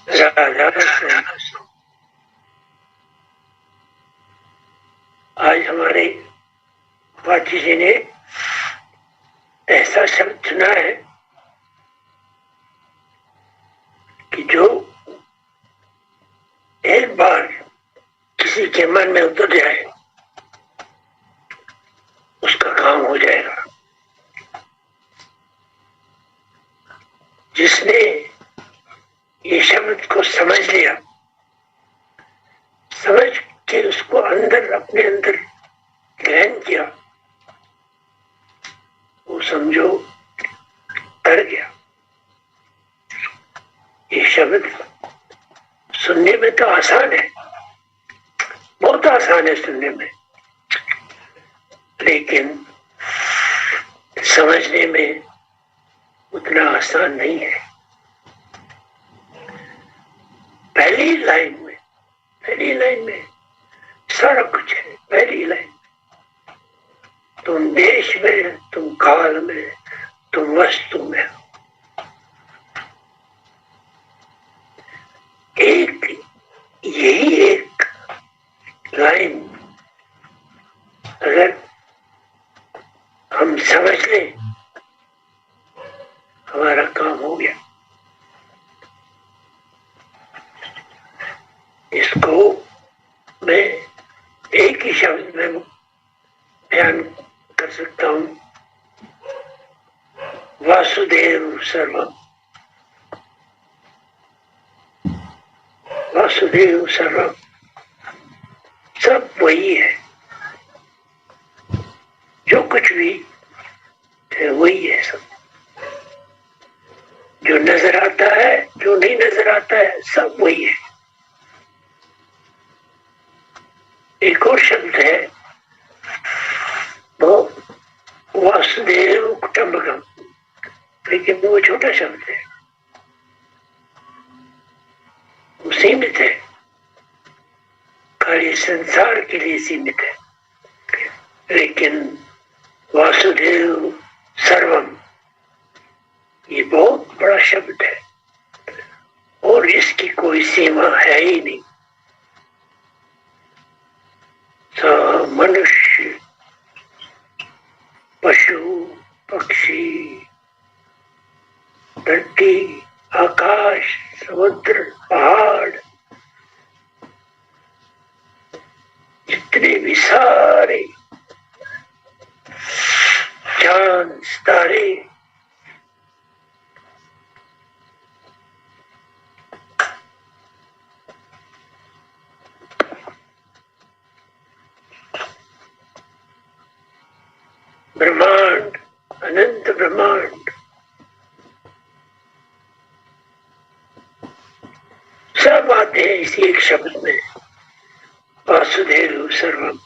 राधा कृष्ण। आज हमारे पाठी जी ने ऐसा शब्द चुना है कि जो एक बार किसी के मन में उतर जाए उसका काम हो जाएगा। जिसने ये शब्द को समझ लिया, समझ के उसको अंदर अपने अंदर ग्रहण किया, वो समझो तर गया। ये शब्द सुनने में तो आसान है, बहुत आसान है सुनने में, लेकिन समझने में उतना आसान नहीं है। पहली लाइन में सारा कुछ है। पहली लाइन, तुम देश में, तुम काल में, तुम वस्तु में। यही एक लाइन अगर हम समझ लें, हमारा काम हो गया। इसको मैं एक ही शब्द में बयान कर सकता हूं, वासुदेव सर्वम। वासुदेव सर्वम, सब वही है, जो कुछ भी है वही है। सब जो नजर आता है, जो नहीं नजर आता है, सब वही है। एक और शब्द है वो वासुदेव कुटुंबकम, लेकिन वो छोटा शब्द है, वो सीमित है, खाली संसार के लिए सीमित है। लेकिन वासुदेव सर्वम ये बहुत बड़ा शब्द है और इसकी कोई सीमा है ही नहीं। मनुष्य, पशु, पक्षी, धरती, आकाश, समुद्र, पहाड़, जितने भी सारे चांद सितारे, ब्रह्मांड, अनंत ब्रह्मांड, सब आते हैं इसी एक शब्द में, वासुदेव सर्वम।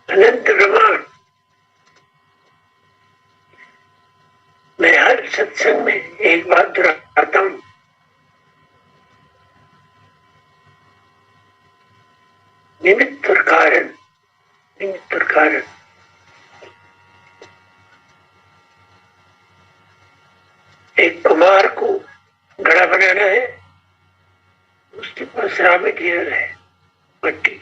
अनंत ब्रह्मांड। मैं हर सत्संग में एक बात दोहराता हूं, निमित्त और कारण, निमित्त और कारण। एक कुम्हार को घड़ा बनाना है, उसके पास रॉ मटेरियल है, मट्टी।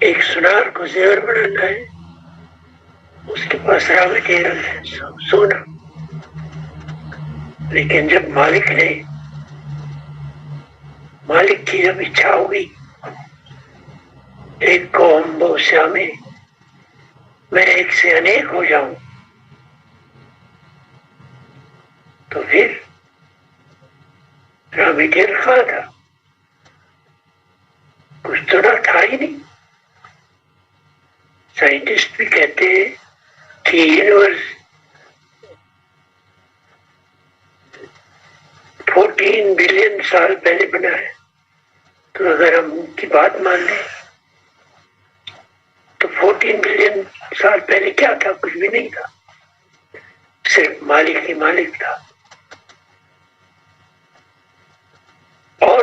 एक सुनार को जेवर बनाना है, उसके पास रॉ मटेरियल है, सोना। लेकिन जब मालिक की जब इच्छा होगी एक को हम बहु श्यामे, मैं एक से अनेक हो जाऊं, तो फिर रॉ मटेरियल कहाँ था? कुछ तो ना था ही नहीं। साइंटिस्ट भी कहते हैं कि यूनिवर्स 14 बिलियन साल पहले बना है। तो अगर हम उनकी बात मान लें तो 14 बिलियन साल पहले क्या था? कुछ भी नहीं था, सिर्फ मालिक ही मालिक था। और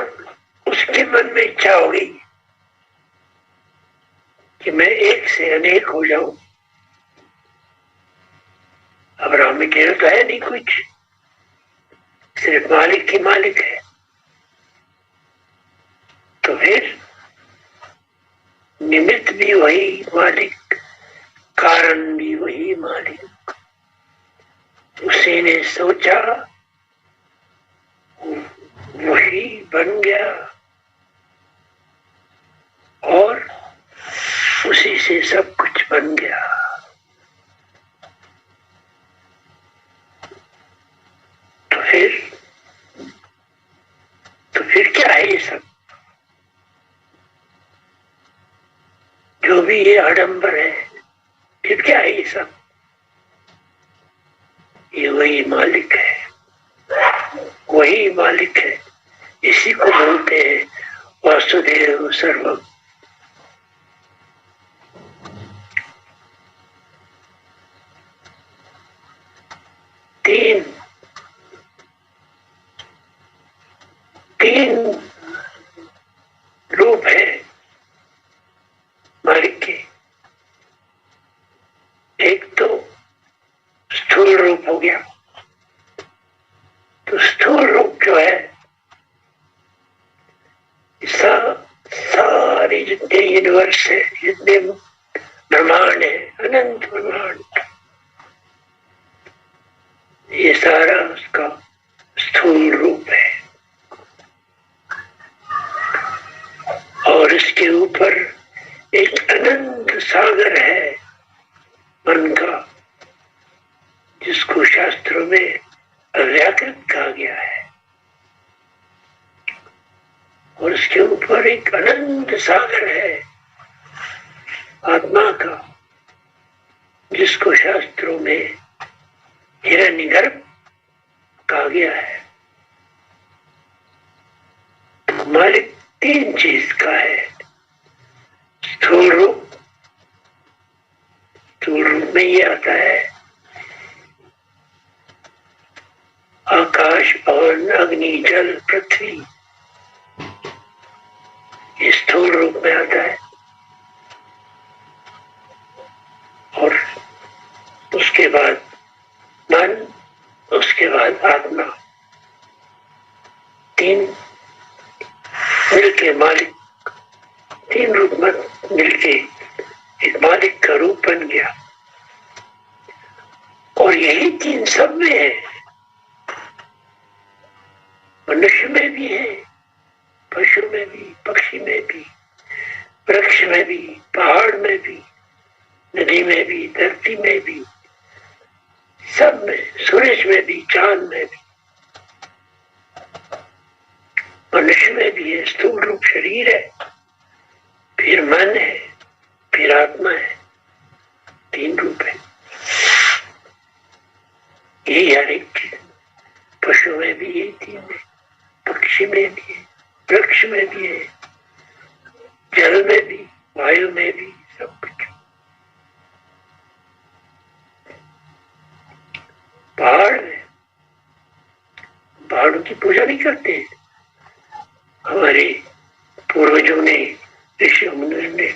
उसके मन में इच्छा हो गई कि मैं एक से अनेक हो जाऊं। अब अब रॉ मटेरियल तो है नहीं कुछ, सिर्फ मालिक ही मालिक है। तो फिर निमित्त भी वही मालिक, कारण भी वही मालिक। उसी ने सोचा वही बन गया और उसी से सब कुछ बन गया। तो फिर क्या है ये सब? जो भी ये आडंबर है, फिर क्या है ये सब? ये वही मालिक है, वही मालिक है। इसी को बोलते हैं वासुदेव सर्वम। तीन रूप है मालिक के। एक तो स्थूल रूप हो गया। तो स्थूल रूप जो है, सारी जितने यूनिवर्स है, जितने ब्रह्मांड है, अनंत ब्रह्मांड, ये सारा उसका स्थूल रूप है। और इसके ऊपर एक अनंत सागर है मन का, जिसको शास्त्रों में अव्याकृत कहा गया है। और उसके ऊपर एक अनंत सागर है आत्मा का, जिसको शास्त्रों में हिरण्यगर्भ कहा गया है। तो मालिक तीन चीज का है। स्थूल रूप, स्थूल रूप में ये आता है आकाश, पवन, अग्नि, जल, पृथ्वी, ये स्थूल रूप में आता है। और उसके बाद मन, उसके बाद आत्मा, तीन मिलके मालिक, तीन रूप में मिलके एक मालिक का रूप बन गया। और यही तीन सब में है। मनुष्य में भी है, पशु में भी, पक्षी में भी, वृक्ष में भी, पहाड़ में भी, नदी में भी, धरती में भी, सब में, सूरज में भी, चांद में भी। मनुष्य में भी है, स्थूल रूप शरीर है, फिर मन है, फिर आत्मा है, तीन रूप है। यही हर एक चीज, पशु में भी यही तीन है, पक्षी में भी है, वृक्ष में भी है, जल में भी, वायु में भी, सब कुछ। पहाड़ में, पहाड़ों की पूजा नहीं करते हमारे पूर्वजों ने, ऋषि मुनियों ने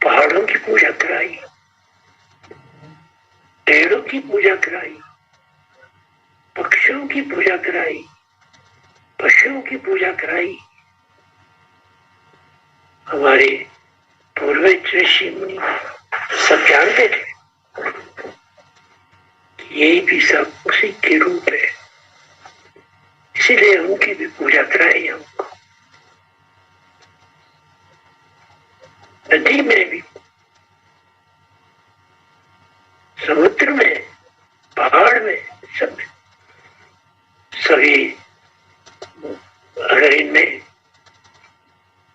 पहाड़ों की पूजा कराई, पेड़ों की पूजा कराई, पक्षियों की पूजा कराई, पशुओं की पूजा कराई। हमारे पूर्वज ऋषि मुनि सब जानते थे ये भी सब उसी के रूप है, इसलिए उनकी भी पूजा कराई हमको। नदी में भी, समुद्र में, पहाड़ में, सब में, सभी अगर इनमें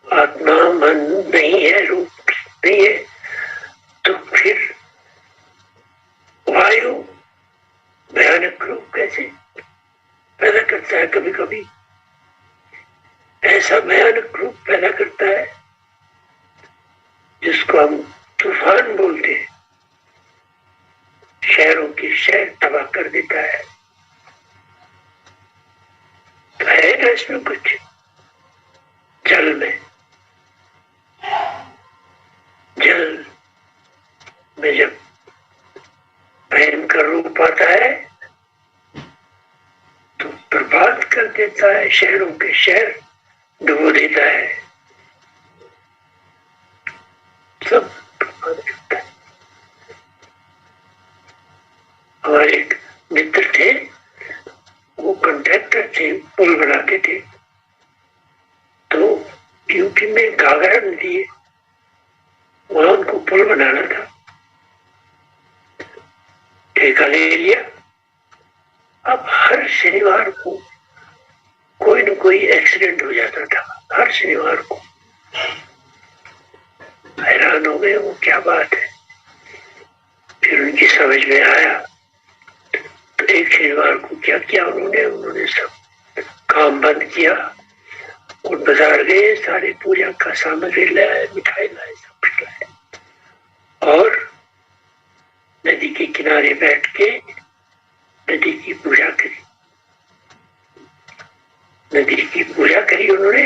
आत्मा मन नहीं है, रूप नहीं है, तो फिर वायु भयानक रूप कैसे पैदा करता है? कभी कभी ऐसा भयानक रूप पैदा करता है जिसको हम तूफान बोलते हैं, शहरों के शहर तबाह कर देता है। तो है ना इसमें कुछ? जल में, जल में जब रूप आता है तो बर्बाद कर देता है, शहरों के शहर डुबो देता है, सब बर्बाद करता है। हमारे एक मित्र थे, वो कॉन्ट्रैक्टर थे, पुल बनाते थे। तो यूपी में घाघरा नदी है, वहां उनको पुल बनाना था। ठेका ले लिया। अब हर शनिवार को कोई न कोई एक्सीडेंट हो जाता था, हर शनिवार को। हैरान हो गए वो क्या बात है। फिर उनकी समझ में आया तो एक शनिवार को क्या किया उन्होंने सब काम बंद किया और बाजार गए, सारे पूजा का सामग्री लाए, मिठाई लाए, सब कुछ लाए और नदी के किनारे बैठ के नदी की पूजा करी। नदी की पूजा करी उन्होंने,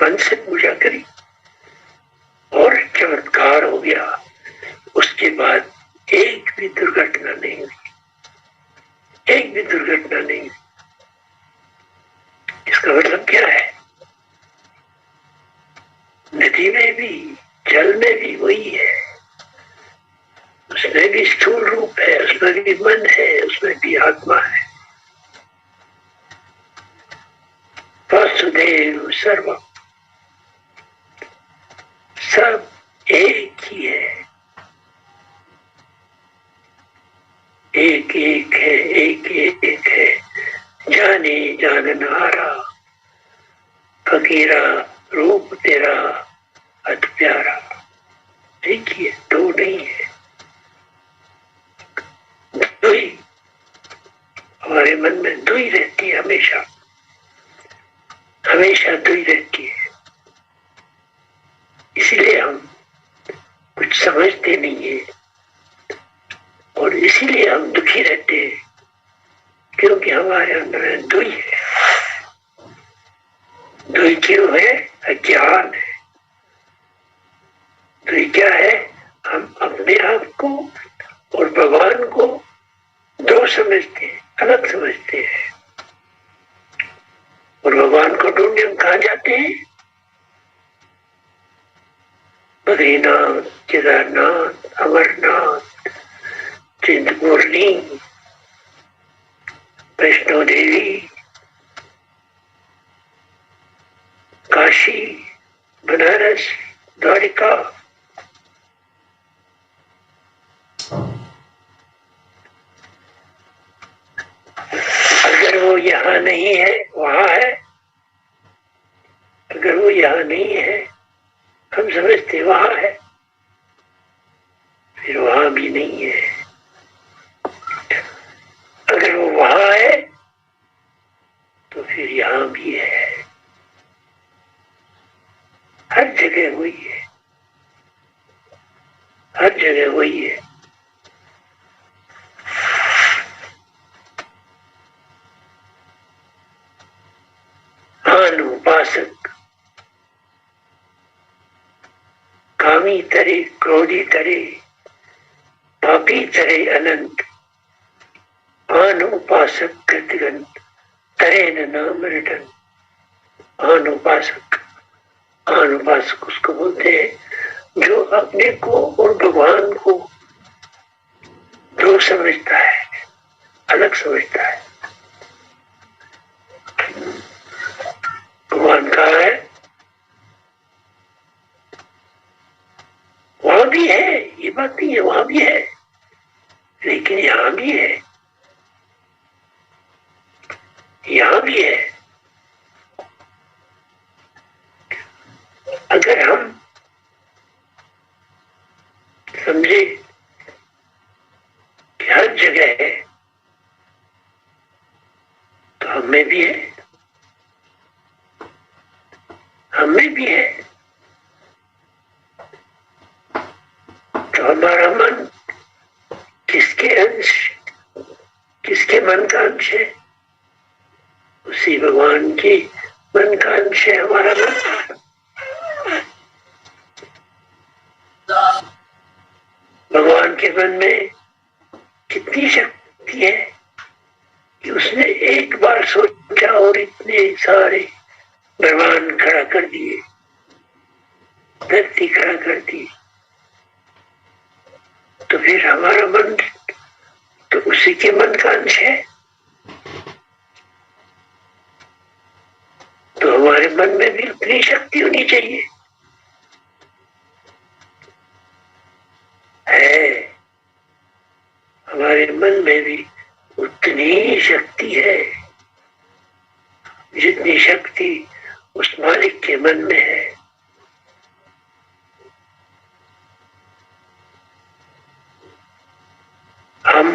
मन से पूजा करी और चमत्कार हो गया। उसके बाद एक भी दुर्घटना नहीं हुई, एक भी दुर्घटना नहीं हुई। इसका मतलब क्या है? नदी में भी, जल में भी वही है, उसमें भी स्थूल रूप है, उसमें भी मन है, उसमें भी आत्मा है। वासुदेव सर्वम, सब एक ही है, एक एक है, एक एक है। जाने जाननारा फकीरा, रूप तेरा अति प्यारा। एक ही है, दो नहीं है, दो ही। हमारे मन में दो ही रहती है, हमेशा हमेशा दो ही रहती है। इसीलिए हम कुछ समझते नहीं है और इसीलिए हम दुखी रहते हैं, क्योंकि हमारे अंदर दो ही है। दो ही क्यों है? अज्ञान है। तो ये क्या है? हम अपने आप को और भगवान को दो समझते हैं, अलग समझते हैं। और भगवान को ढूंढने हम कहाँ जाते हैं? बद्रीनाथ, केदारनाथ, अमरनाथ, चिंतपूर्णी, वैष्णो देवी, काशी, बनारस, द्वारिका। अगर वो यहाँ नहीं है, वहां है। अगर वो यहाँ नहीं है, हम समझते वहां है, फिर वहां भी नहीं है। अगर वो वहां है तो फिर यहाँ भी है। हर जगह वही है, हर जगह वही है। अनुपासक कामी तरे, क्रोधी तरे, पापी तरे अनंत, आन उपासक कृतगंत तरे न नाम रिटन। आन उपासक, आन उपासक उसको बोलते हैं जो अपने को और भगवान को दो समझता है, अलग समझता है। भगवान कहाँ है? वहां भी है, ये बात नहीं है, वहां भी है, लेकिन यहां भी है, यहां भी है। अगर हम समझे कि हर जगह है तो हमें भी है, हमें भी है। तो हमारा मन किसके अंश, किसके मन का अंश है? उसी भगवान की मन का अंश है हमारा मन। भगवान के मन में कितनी शक्ति है कि उसने एक बार सोचा और इतने सारे ब्रह्मांड खड़ा कर दिए, धरती खड़ा कर दी। तो फिर हमारा मन तो उसी के मन का अंश है। तो हमारे मन में भी उतनी शक्ति होनी चाहिए। है, हमारे मन में भी उतनी शक्ति है जितनी शक्ति उस मालिक के मन में है। हम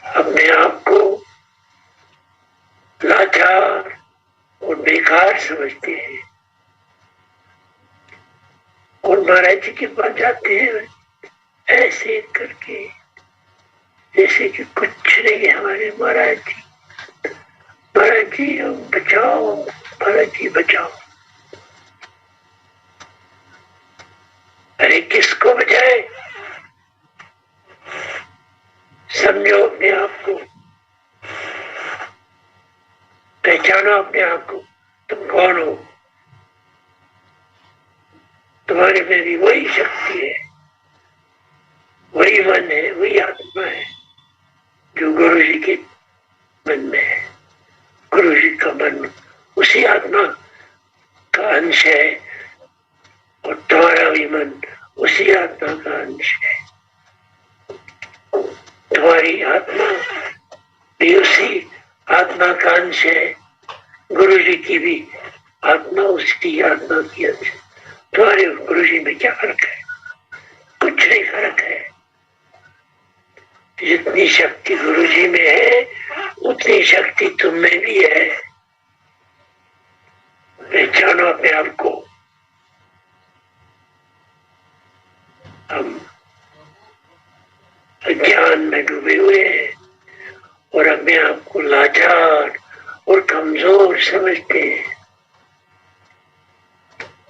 अपने आप को लाचार और बेकार समझते हैं और महाराज जी के पास जाते हैं ऐसे करके जैसे कि कुछ नहीं है। हमारे महाराज जी बचाओ, महाराज जी बचाओ। अरे किसको बचाए? समझो अपने आप को, पहचानो अपने आप को, तुम कौन हो। तुम्हारे में भी वही शक्ति है, वही मन है, वही आत्मा है जो गुरु जी के मन में है। गुरु जी का मन उसी आत्मा का अंश है और तुम्हारा भी मन उसी आत्मा का अंश है। तुम्हारी आत्मा भी उसी आत्मा का अंश है, गुरु जी की भी आत्मा उसकी आत्मा की अंश है। तुम्हारे गुरु जी में क्या फर्क है? कुछ नहीं फर्क है। जितनी शक्ति गुरु जी में है उतनी शक्ति तुम में भी है। पहचानो अपने आप को। हम अज्ञान में डूबे हुए हैं और अपने आप को लाचार और कमजोर समझते हैं।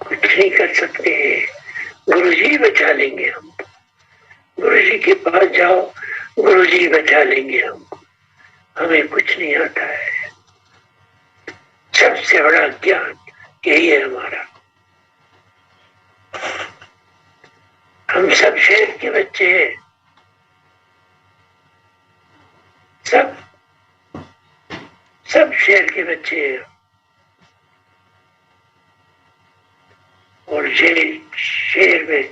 कुछ नहीं कर सकते। गुरु जी बचा लेंगे हमको। गुरु जी के पास जाओ, गुरु जी बचा लेंगे हमको। हमें कुछ नहीं आता है। सबसे बड़ा ज्ञान यही है हमारा। हम सब शेर के बच्चे हैं। सब शेर के बच्चे हैं। और शेर में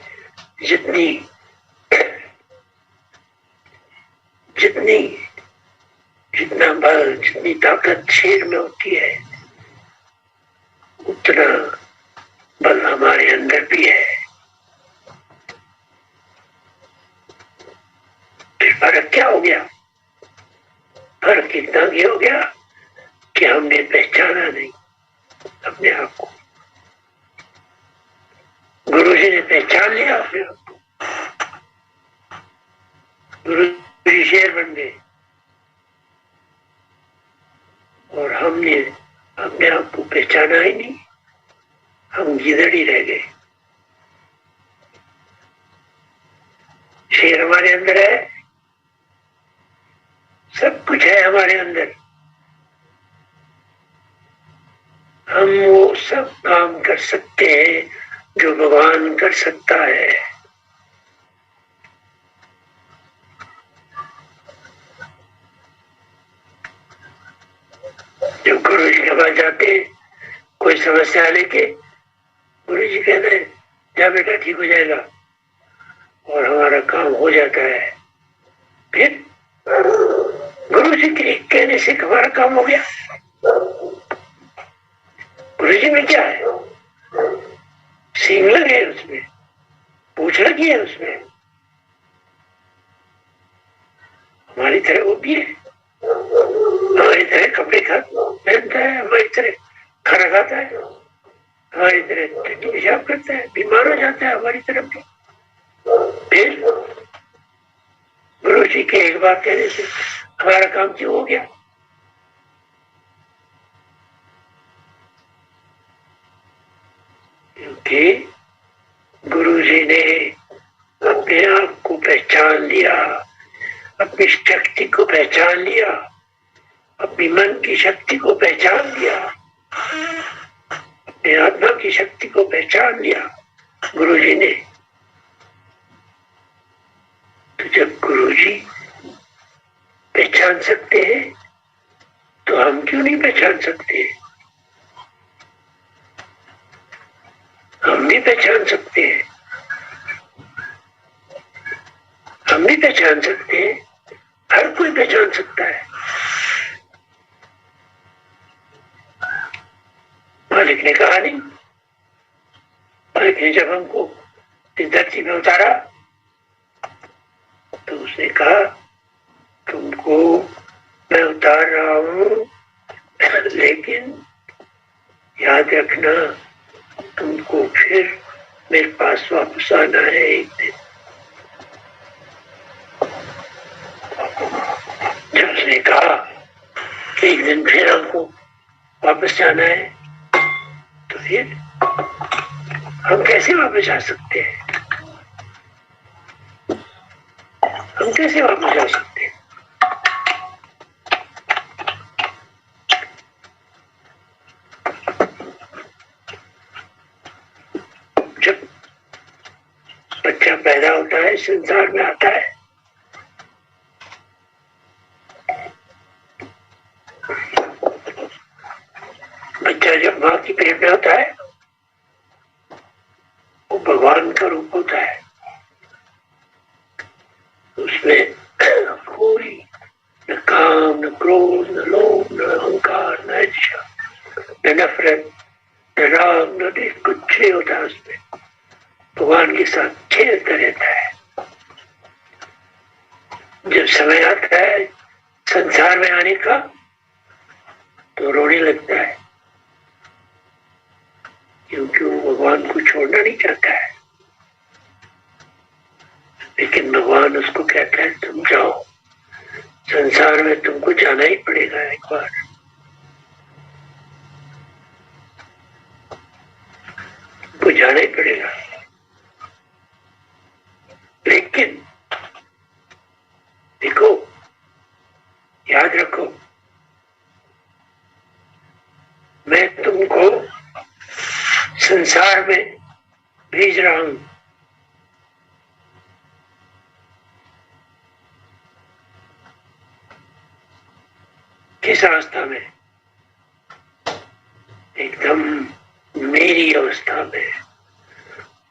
जितना बल, जितनी ताकत शेर में होती है उतना बल हमारे अंदर भी है। फिर फर्क क्या हो गया? फर्क इतना ही हो गया कि हमने पहचाना नहीं अपने आप को। गुरु जी ने पहचान लिया अपने आप को। गुरु जी शेर बन गए और हमने अपने आप को पहचाना ही नहीं। हम गिदड़ ही रह गए। शेर हमारे अंदर है, सब कुछ है हमारे अंदर। हम वो सब काम कर सकते हैं जो भगवान कर सकता है। जब गुरु जी के पास जाते हैं कोई समस्या लेके, गुरु जी कहते हैं जा बेटा ठीक हो जाएगा और हमारा काम हो जाता है। फिर गुरु जी के कहने से हमारा काम हो गया। गुरु जी में क्या है? सींग लगे है उसमें, पूछ लगी है उसमें। हमारी तरह वो भी है, हमारी तरह कपड़े पहनता है, हमारी तरह खाना खाता है, हमारी तरह पेशाब करता है, बीमार हो जाता है हमारी तरफ भी। फिर गुरु जी के एक बात कहने से हमारा काम क्यों हो गया? क्योंकि गुरु जी ने अपने आप को पहचान लिया अपनी शक्ति को पहचान लिया, अपनी मन की शक्ति को पहचान लिया, अपने आत्मा की शक्ति को पहचान लिया गुरुजी ने। तो जब गुरुजी पहचान सकते हैं तो हम क्यों नहीं पहचान सकते? हम भी पहचान सकते हैं, हम भी पहचान सकते हैं, हर कोई पहचान सकता है। मालिक ने कहा नहीं, मालिक ने जब हमको इस धरती में उतारा तो उसने कहा तुमको मैं उतार रहा हूं, लेकिन याद रखना तुमको फिर मेरे पास वापस आना है एक दिन। जब उसने कहा कि एक दिन फिर हमको वापस जाना है, तो फिर हम कैसे वापस जा सकते हैं? हम कैसे वापस जा सकते हैं? जब बच्चा पैदा होता है, संसार में आता है, बच्चा जब माँ की पेट में होता है वो भगवान का रूप होता है। उसमें कोई न काम, न क्रोध, न लोभ, न अहंकार, न इच्छा, न नफरत, न राग, न देश, कुछ नहीं होता उसमें। भगवान के साथ खेलता रहता है। जब समय आता है संसार में आने का तो रोने लगता है, क्योंकि वो भगवान को छोड़ना नहीं चाहता है। लेकिन भगवान उसको कहता है तुम जाओ, संसार में तुमको जाना ही पड़ेगा एक बार। तुमको जाना ही पड़ेगा, लेकिन देखो, याद रखो, मैं तुमको संसार में भेज रहा हूं, किस अवस्था में? एकदम मेरी अवस्था में।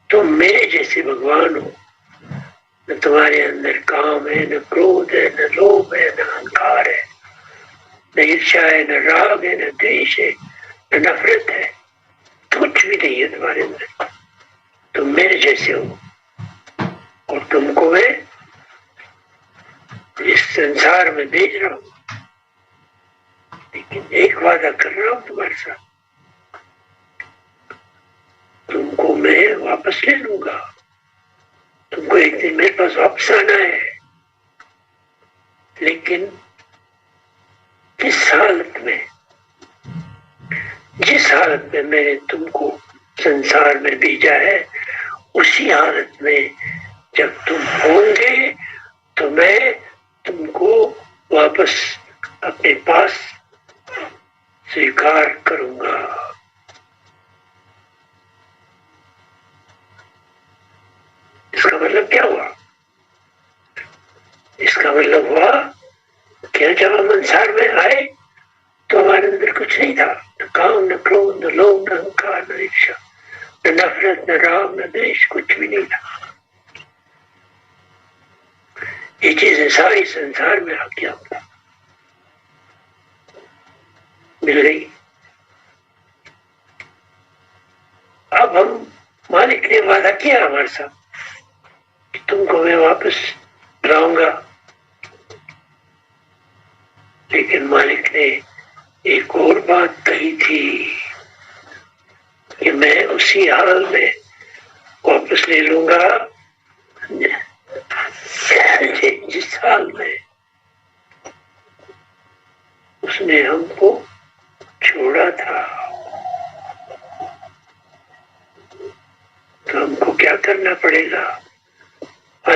तुम मेरे जैसे भगवान हो, न तुम्हारे अंदर काम है, न क्रोध है, न लोभ है, न अहंकार है, न ईर्ष्या है, न राग है, न द्वेष है, न नफरत है, कुछ भी नहीं है तुम्हारे अंदर। तुम मेरे जैसे हो और तुमको मैं इस संसार में भेज रहा हूं। लेकिन एक वादा कर रहा हूं तुम्हारे साथ, तुमको मैं वापस ले लूंगा। तुमको एक दिन मेरे पास वापस आना है, लेकिन किस हालत में? जिस हालत में मैंने तुमको संसार में भेजा है, उसी हालत में जब तुम होंगे तो मैं तुमको वापस अपने पास स्वीकार करूंगा। इसका मतलब क्या हुआ? इसका मतलब हुआ कि जब हम संसार में आए तो हमारे अंदर कुछ नहीं था, न काम, न क्रोध, न लोभ, न अहंकार, न इच्छा, न नफरत, न राग, न द्वेष, कुछ भी नहीं था। ये चीजें सारी संसार में आके आपको मिल गई। अब हम, मालिक ने वादा किया हमारे साथ कि तुमको मैं वापस लाऊंगा, लेकिन मालिक ने एक और बात कही थी कि मैं उसी हाल में वापस ले लूंगा जिस हाल में उसने हमको छोड़ा था। तो हमको क्या करना पड़ेगा?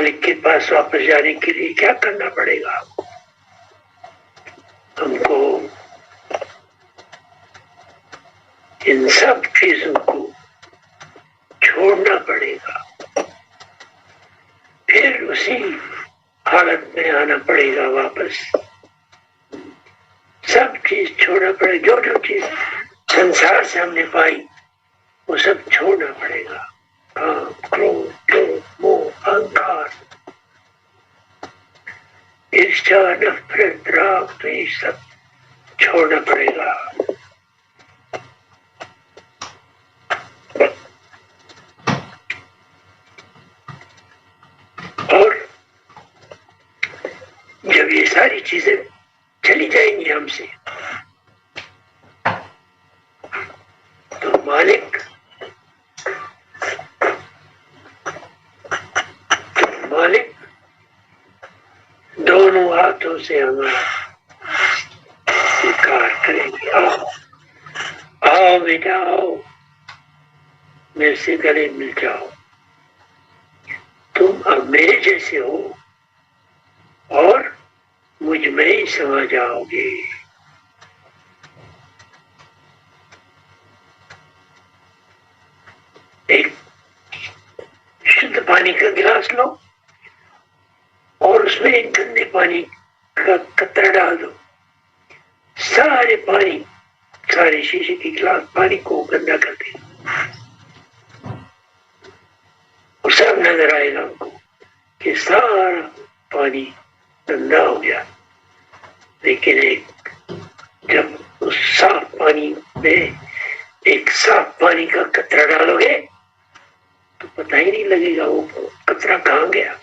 मालिक के पास वापस जाने के लिए क्या करना पड़ेगा? हमको इन सब चीजों को छोड़ना पड़ेगा, फिर उसी हालत में आना पड़ेगा वापस। सब चीज छोड़ना पड़ेगा, जो जो चीज संसार से हमने पाई वो सब छोड़ना पड़ेगा। काम, क्रोध, लोभ, मोह, अहंकार, ईर्ष्या, नफरत, राग, द्वेष सब छोड़ना पड़ेगा। और जब ये सारी चीजें चली जाएंगी हमसे, तो मालिक दोनों हाथों से हमारा स्वीकार करेंगे। आओ आओ बेटा, आओ मेरे से गले मिल जाओ, तुम अब मेरे जैसे हो और मुझ में ही समा जाओगे। एक शुद्ध पानी का गिलास लो और उसमें एक गंदे पानी का कतरा डाल दो, सारे शीशे की गिलास पानी को गंदा कर दे और सब नजर आएगा हमको कि सारा पानी गंदा हो गया। लेकिन जब उस साफ पानी में एक साफ पानी का कतरा डालोगे तो पता ही नहीं लगेगा वो कतरा कहाँ गया,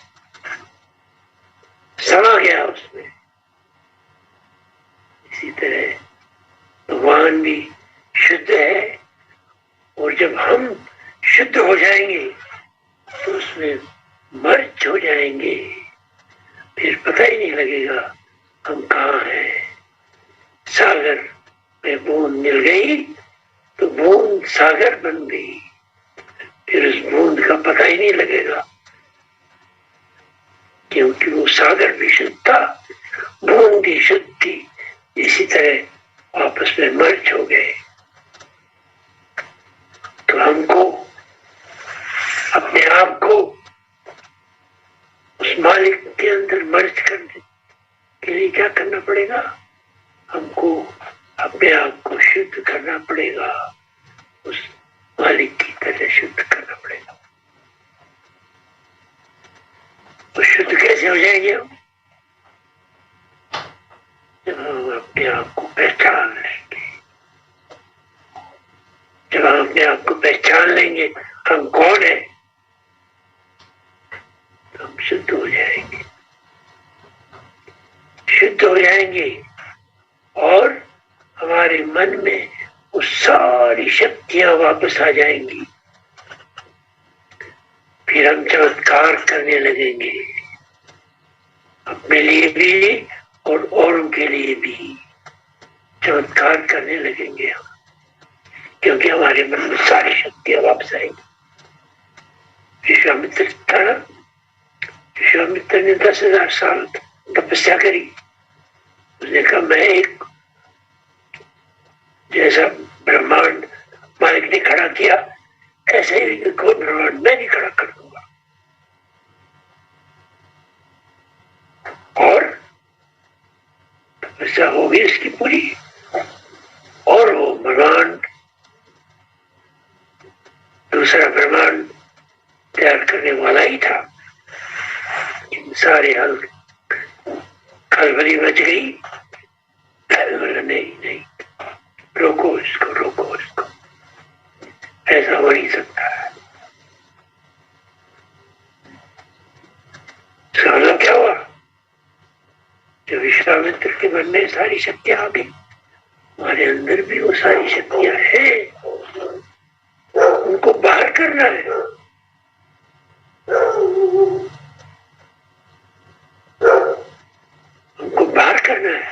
समा गया उसमें। इसी तरह भगवान भी शुद्ध है और जब हम शुद्ध हो जाएंगे तो उसमें मर्ज हो जाएंगे, फिर पता ही नहीं लगेगा हम कहाँ हैं। सागर में बूंद मिल गई तो बूंद सागर बन गई, फिर उस बूंद का पता ही नहीं लगेगा, क्योंकि वो सागर भी शुद्ध था, बूंद भी शुद्ध थी। इसी तरह आपस में मर्ज हो गए। तो हमको अपने आप को उस मालिक के अंदर मर्ज करने के लिए क्या करना पड़ेगा? हमको अपने आप को शुद्ध करना पड़ेगा, उस मालिक की तरह शुद्ध करना पड़ेगा। तो शुद्ध कैसे हो जाएंगे हम? जब हम अपने आप को पहचान लेंगे। जब हम अपने आप को पहचान लेंगे हम कौन है, तो हम शुद्ध हो जाएंगे। शुद्ध हो जाएंगे और हमारे मन में वो सारी शक्तियां वापस आ जाएंगी। फिर हम चमत्कार करने लगेंगे, अपने लिए भी और औरों के लिए भी चमत्कार करने लगेंगे हम, क्योंकि हमारे मन में सारी शक्तियां वापस आएंगी। विश्वामित्र था ना, विश्वामित्र ने 10,000 साल तपस्या करी। उसने कहा मैं एक जैसा ब्रह्मांड मालिक ने खड़ा किया ऐसे ही कोई ब्रह्मांड मैं भी खड़ा कर दूंगा। और तपस्या हो गई इसकी पूरी, और वो ब्रह्मांड, दूसरा ब्रह्मांड तैयार करने वाला ही था। सारे हल खलबली मच गई। नहीं, रोको इसको, ऐसा हो नहीं सकता है। साला क्या हुआ? जब विश्वामित्र के मन में सारी शक्तियां आ गई, हमारे अंदर भी वो सारी शक्तियां हैं, उनको बाहर करना है। उनको बाहर करना है।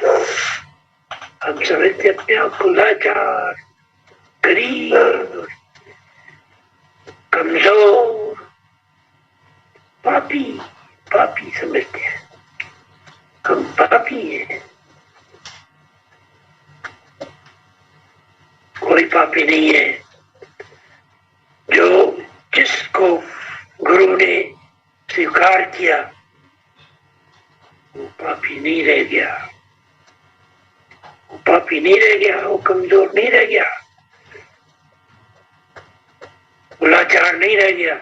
हम समझते अपने आप को लाचार, गरीब, कमजोर, पापी, पापी समझते हैं, हम पापी हैं। कोई पापी नहीं है। जो जिसको गुरु ने स्वीकार किया वो पापी नहीं रह गया, वो पापी नहीं रह गया, वो कमजोर नहीं रह गया, वो लाचार नहीं रह गया।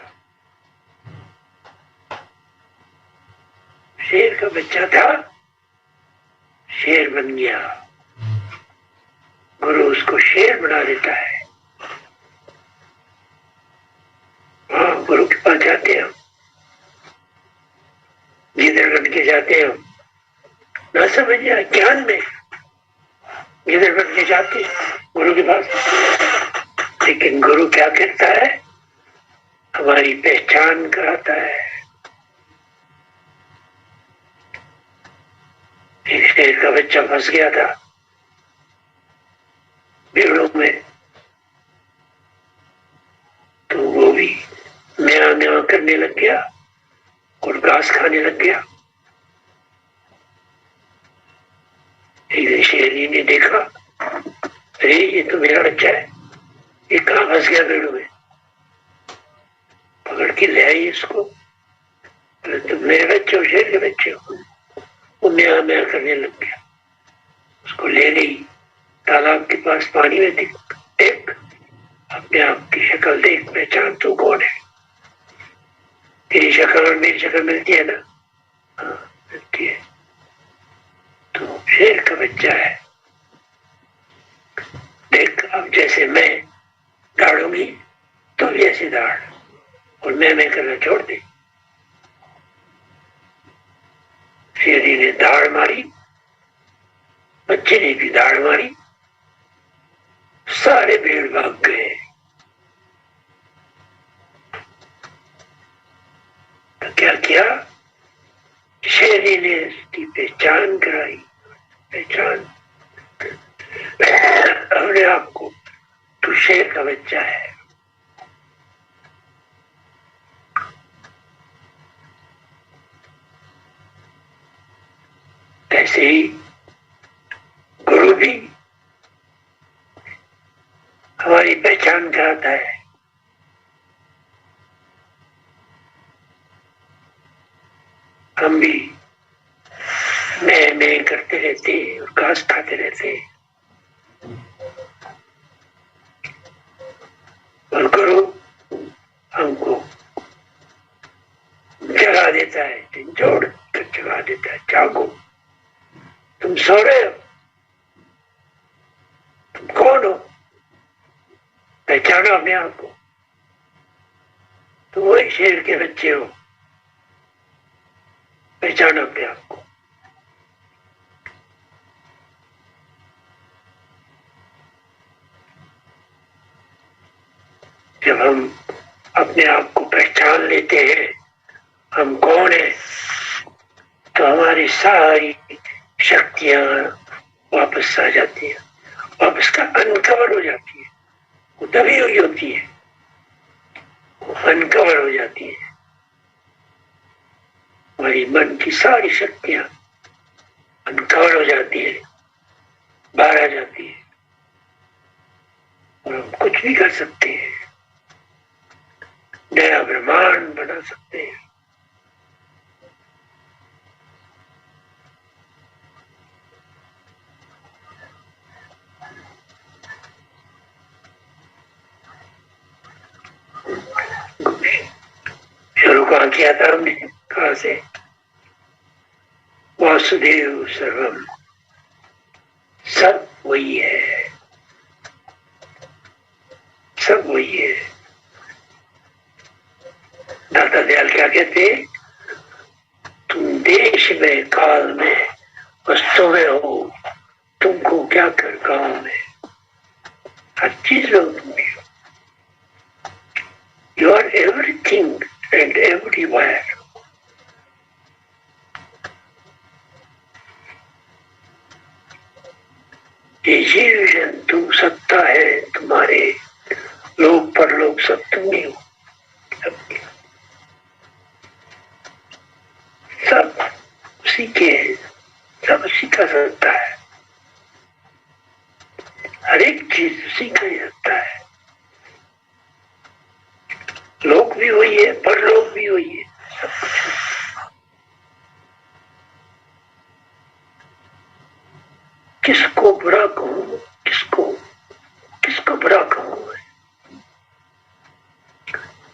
शेर का बच्चा था, शेर बन गया। गुरु उसको शेर बना देता है। हाँ, गुरु के पास जाते हैं, गिदड़ बन के जाते हैं, ना समझ आए ज्ञान में गिदड़ बन के जाते गुरु के पास। लेकिन गुरु क्या करता है, हमारी पहचान कराता है। एक शेर का बच्चा फंस गया था भेड़ों में, तो वो भी म्यां म्यां करने लग गया और घास खाने लग गया। एक दिन शेरनी ने देखा, अरे ये तो मेरा बच्चा है, ये कहाँ फंस गया भेड़ों में। पकड़ के ले आई इसको, तुम मेरे बच्चे हो, शेर के बच्चे हो। वो म्यां म्यां करने लग गया, उसको ले गई तालाब के पास, पानी में देख, अपने आप की शक्ल देख, पहचान तू कौन है। तेरी शक्ल और मेरी शक्ल मिलती है ना? हाँ मिलती है। तो शेर का बच्चा है, देख अब जैसे मैं दाड़ूंगी तो भी ऐसे दाड़, और मैं करना छोड़ दे। शेरी ने दाड़ मारी, बच्चे ने भी दाड़ मारी, सारे भेड़ भाग गए। तो क्या किया, शेरी ने उसकी पहचान कराई, पहचान अपने आप को, तू शेर का बच्चा है। ऐसे ही गुरु भी हमारी पहचान कराता है। हम भी मैं करते रहते और घास खाते रहते, और गुरु हमको जगा देता है, जोड़ कर जगा देता है, जागो, तुम सो रहे हो, तुम कौन हो, पहचानो अपने आप को, तुम वही शेर के बच्चे हो, पहचानो अपने आप को। जब हम अपने आप को पहचान लेते हैं हम कौन है, तो हमारी सारी शक्तियां वापस आ जाती है, वापस का अनकवर हो जाती है। वो दबी हुई होती है, वो अनकवर हो जाती है। हमारी मन की सारी शक्तियां अनकवर हो जाती है, बाहर आ जाती है, और हम कुछ भी कर सकते हैं, नया ब्रह्मांड बना सकते हैं। शुरू कहाँ किया था हमने, कहाँ से? वासुदेव सर्वम, सब वही है, सब वही है। दाता दयाल क्या कहते, तुम देश में काल में वस्तु में हो, तुमको क्या कर गाँव में, हर चीज में तुम भी हो। You are everything and everywhere. ये जीव जंतु सत्ता है तुम्हारे, लोग परलोक सब तुम ही हो। उसी के हैं, सब उसी का सत्ता है, हर एक चीज उसी का ही सत्ता है। लोक भी वही है, परलोक भी वही है, सब कुछ। किसको बुरा कहूं, किसको बुरा कहूं?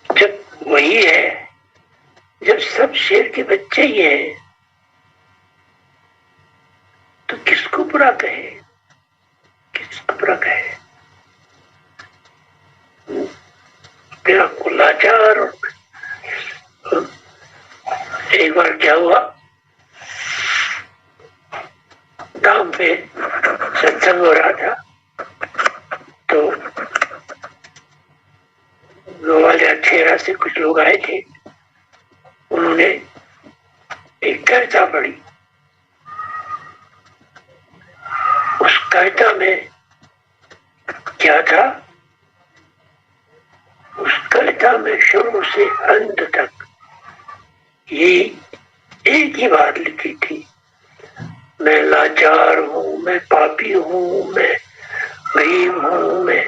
जब वही है, जब सब शेर के बच्चे ही हैं, तो किसको बुरा कहे, किसको बुरा कहे? अपने आप को लाचार। एक बार क्या हुआ, गांव पे सत्संग हो रहा था, तो ग्वालियर छेरा से कुछ लोग आए थे। उन्होंने एक कविता पढ़ी। उस कविता में क्या था? उस कविता में शुरू से अंत तक ये एक ही बात लिखी थी, मैं लाचार हूँ, मैं पापी हूँ, मैं गरीब हूँ, मैं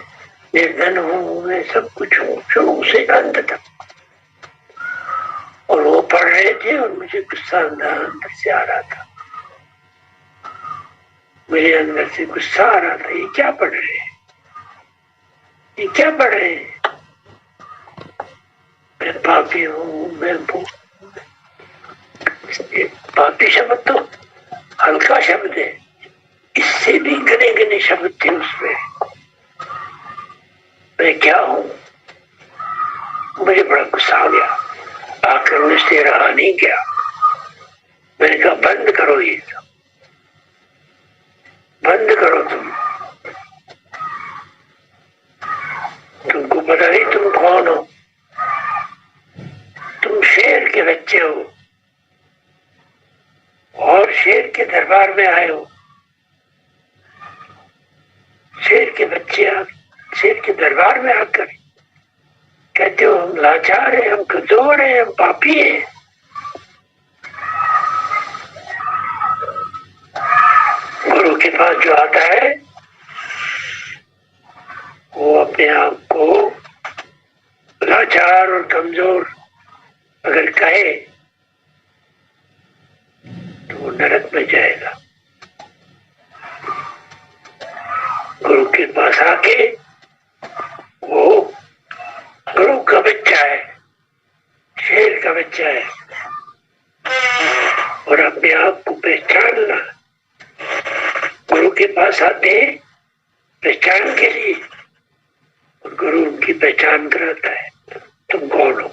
निर्धन हूँ, मैं सब कुछ हूँ, शुरू से अंत तक। और वो पढ़ रहे थे और मुझे गुस्सा अंदर से आ रहा था, मेरे अंदर से गुस्सा आ रहा था। ये क्या पढ़ रहे हैं, ये क्या पढ़ रहे हैं? मैं पापी हूँ, मैं पापी शब्द तो हल्का शब्द है, इससे भी घने घने शब्द थे उसमें। मैं क्या हूँ? मुझे बड़ा गुस्सा आ गया, आकर मुझसे रहा नहीं गया। मैंने कहा बंद करो, ये सब बंद करो। तुमको पता नहीं तुम कौन हो? तुम शेर के बच्चे हो और शेर के दरबार में आए हो। शेर के बच्चे शेर के दरबार में आकर कहते हो हम लाचार हैं, हम कमजोर हैं, हम पापी हैं। गुरु के पास जो आता है वो अपने आप को लाचार और कमजोर अगर कहे तो वो नरक में जाएगा। गुरु के पास आके वो गुरु का बच्चा है, शेर का बच्चा है, और अपने आप को पहचानना। गुरु के पास आते पहचान के लिए, और गुरु उनकी पहचान कराता है, तुम कौन हो।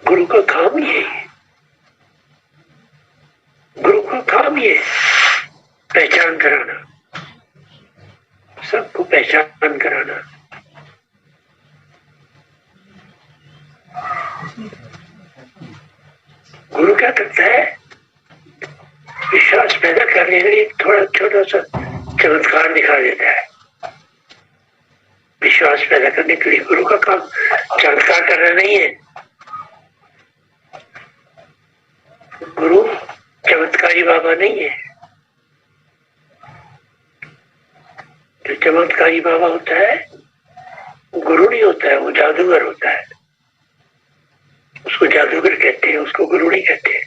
गुरु का काम ही है, गुरु का काम ही है पहचान कराना, सबको पहचान कराना। गुरु क्या करता है? विश्वास पैदा करने के लिए थोड़ा छोटा सा चमत्कार दिखा देता है। विश्वास पैदा करने के लिए गुरु का काम चमत्कार करना नहीं है। गुरु चमत्कारी बाबा नहीं है। जो चमत्कारी बाबा होता है वो गुरु नहीं होता है, वो जादूगर होता है। उसको जादूगर कहते हैं, उसको गुरु नहीं कहते।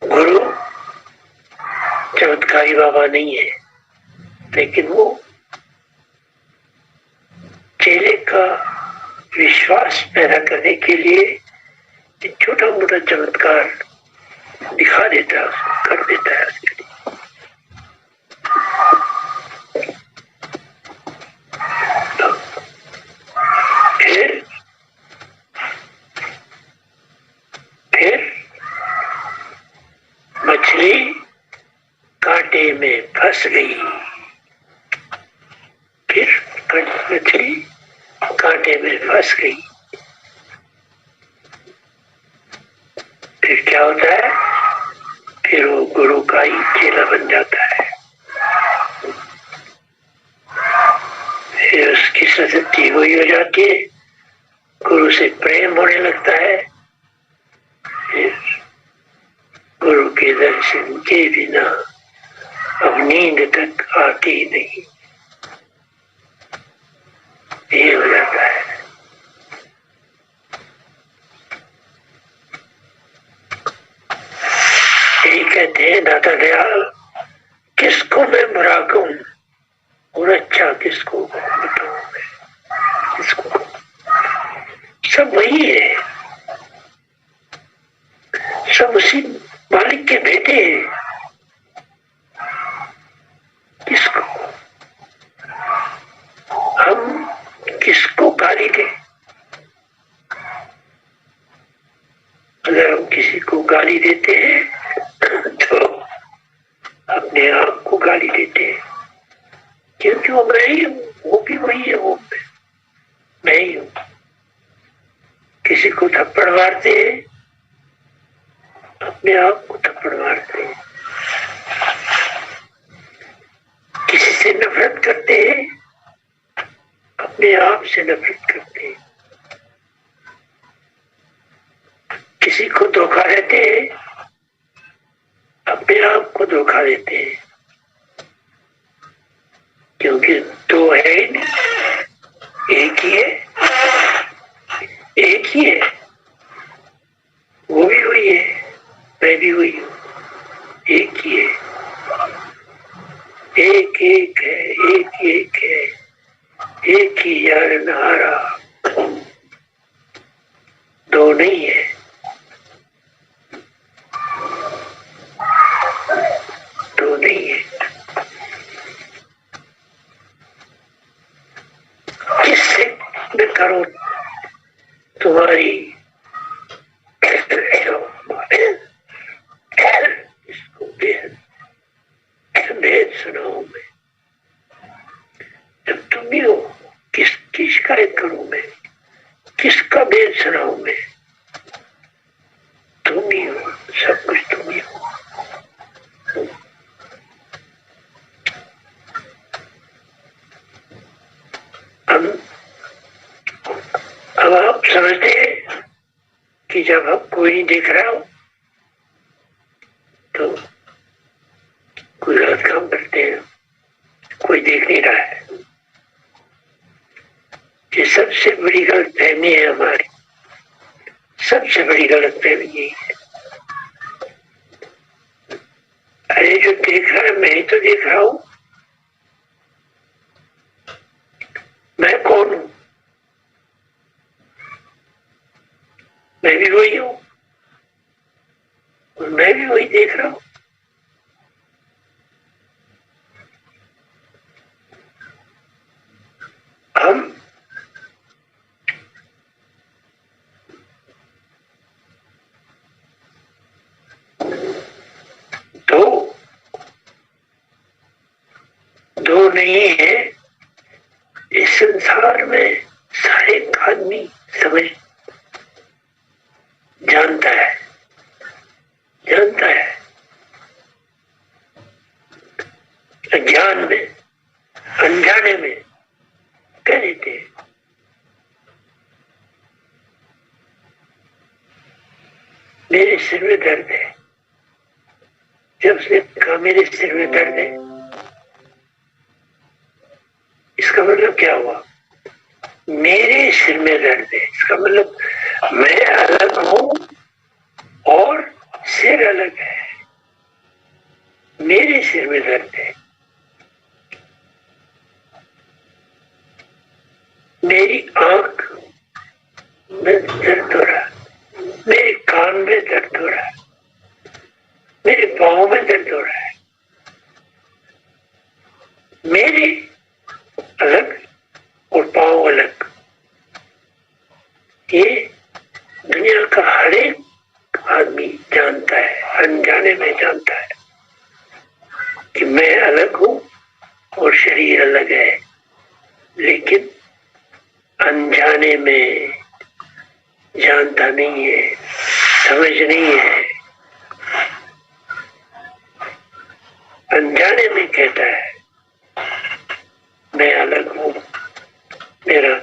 गुरु चमत्कारी बाबा नहीं है, लेकिन वो चेले का विश्वास पैदा करने के लिए एक छोटा मोटा चमत्कार दिखा देता है, उसको कर देता है उसके लिए। फिर मछली कांटे में फंस गई। फिर मछली कांटे में फंस गई। फिर क्या होता है? फिर वो गुरु का ही चेला बन जाता है। वही हो जाती है, गुरु से प्रेम होने लगता है, फिर गुरु के दर्शन के बिना अब नींद तक आती ही नहीं, ये हो जाता है। यही कहते हैं दाता दयाल, किसको मैं बुरा कहूं और अच्छा किसको बताऊं मैं, किसको, सब वही है, सब उसी मालिक के बेटे हैं। किसको हम किसको गाली दें? अगर हम किसी को गाली देते हैं तो अपने आप को गाली देते हैं, क्योंकि वो मैं ही हूं, वो भी वही है, वो मैं ही हूं। किसी को थप्पड़ मारते हैं, अपने आप को थप्पड़ मारते हैं। किसी से नफरत करते हैं, अपने आप से नफरत करते हैं। किसी को धोखा देते हैं, अपने आप को धोखा देते हैं, क्योंकि दो है ही नहीं, एक ही है, एक ही है, वो भी वही है, मैं भी वही हूं, एक ही है, एक एक है, एक है, एक ही यार नहारा, दो नहीं है, दो नहीं है। किससे न करो तुम्हारी इसको भेद सुनाऊं मैं, जब तुम ही हो, किसकी शिकायत करूं मैं, किसका भेद सुनाऊं मैं? तुम ही हो, सब कुछ तुम ही हो। अब आप समझते हैं कि जब हम कोई नहीं देख रहा हो तो कोई गलत काम करते हैं, कोई देख नहीं रहा है। ये सबसे बड़ी गलतफहमी है हमारी, सबसे बड़ी गलतफहमी यही है। अरे जो देख रहा है मैं ही तो देख रहा हूं, मैं कौन हूं? मैं भी वही हूं और मैं भी वही देख रहा हूं। हम दो नहीं है, इस संसार में सारे आदमी समझ जानता है, जानता है। अज्ञान में, अनजाने में कह देते हैं। मेरे सिर में दर्द है, जब उसने कहा मेरे सिर में दर्द है, इसका मतलब क्या हुआ? मेरे सिर में दर्द है, इसका मतलब मैं अलग हूं और सिर अलग है। मेरे सिर में दर्द है, मेरी आंख में दर्द हो रहा है, मेरे कान में दर्द हो रहा है, मेरे पाँव में दर्द हो रहा है। मेरे अलग और पाँव अलग, ये दुनिया का हर एक आदमी जानता है, अनजाने में जानता है कि मैं अलग हूं और शरीर अलग है, लेकिन अनजाने में जानता नहीं है, समझ नहीं है। अनजाने में कहता है मैं अलग हूं, मेरा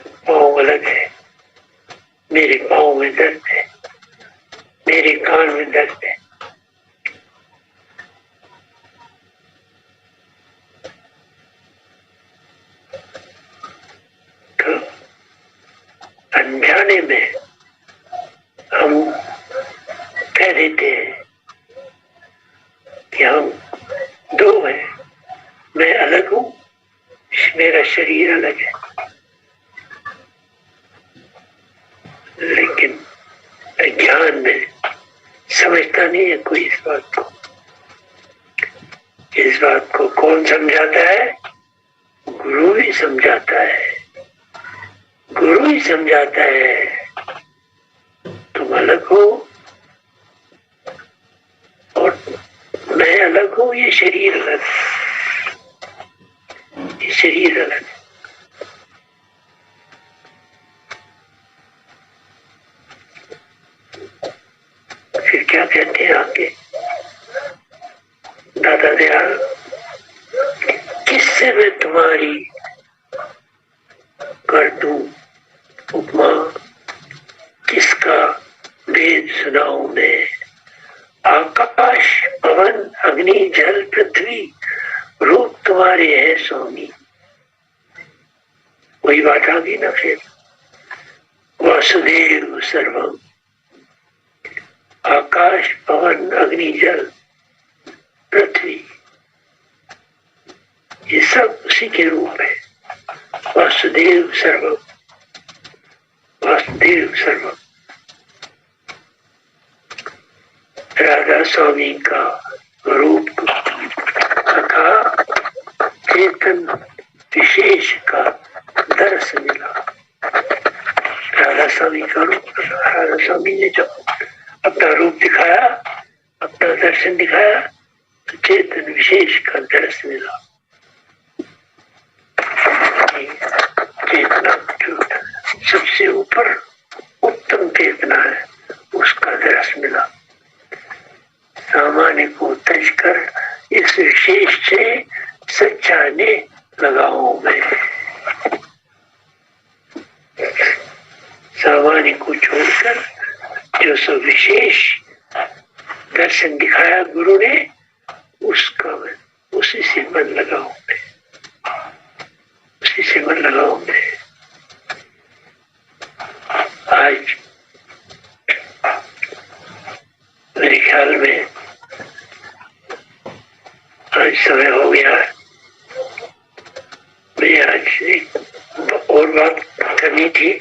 पुराने में हम कह देते हैं कि हम दो हैं, मैं अलग हूं, मेरा शरीर अलग है। लेकिन ज्ञान में समझता नहीं है कोई इस बात को। इस बात को कौन समझाता है? गुरु ही समझाता है। गुरु ही समझाता है तुम अलग हो और मैं अलग हूं, ये शरीर अलग है, ये शरीर अलग है। फिर क्या कहते हैं आगे दादा दयाल, किससे मैं तुम्हारी कर दूं उपमा, किसका वेद सुनाऊं मैं? आकाश पवन अग्नि जल पृथ्वी रूप तुम्हारे है स्वामी। वही बात आ गई ना फिर, वासुदेव सर्वम, आकाश पवन अग्नि जल पृथ्वी, ये सब उसी के रूप है। वासुदेव सर्वम, वासुदेव सर्वम। राधा स्वामी का रूप तथा चेतन विशेष का दर्श मिला। राधा स्वामी का रूप, राधा स्वामी ने जो अपना रूप दिखाया, अपना दर्शन दिखाया, तो चेतन विशेष का दर्श मिला। चेतना जो सबसे ऊपर उत्तम चेतना है, उसका दर्श मिला। सामान्य को तज कर इस विशेष से सच्चाने लगाऊं मैं। सामान्य को छोड़कर जो सब विशेष दर्शन दिखाया गुरु ने, उसका मैं उसी से मन लगाऊं मैं, उसी से मन लगाऊं मैं। आज मेरे ख्याल में आज समय हो गया। मुझे आज एक और बात करनी थी।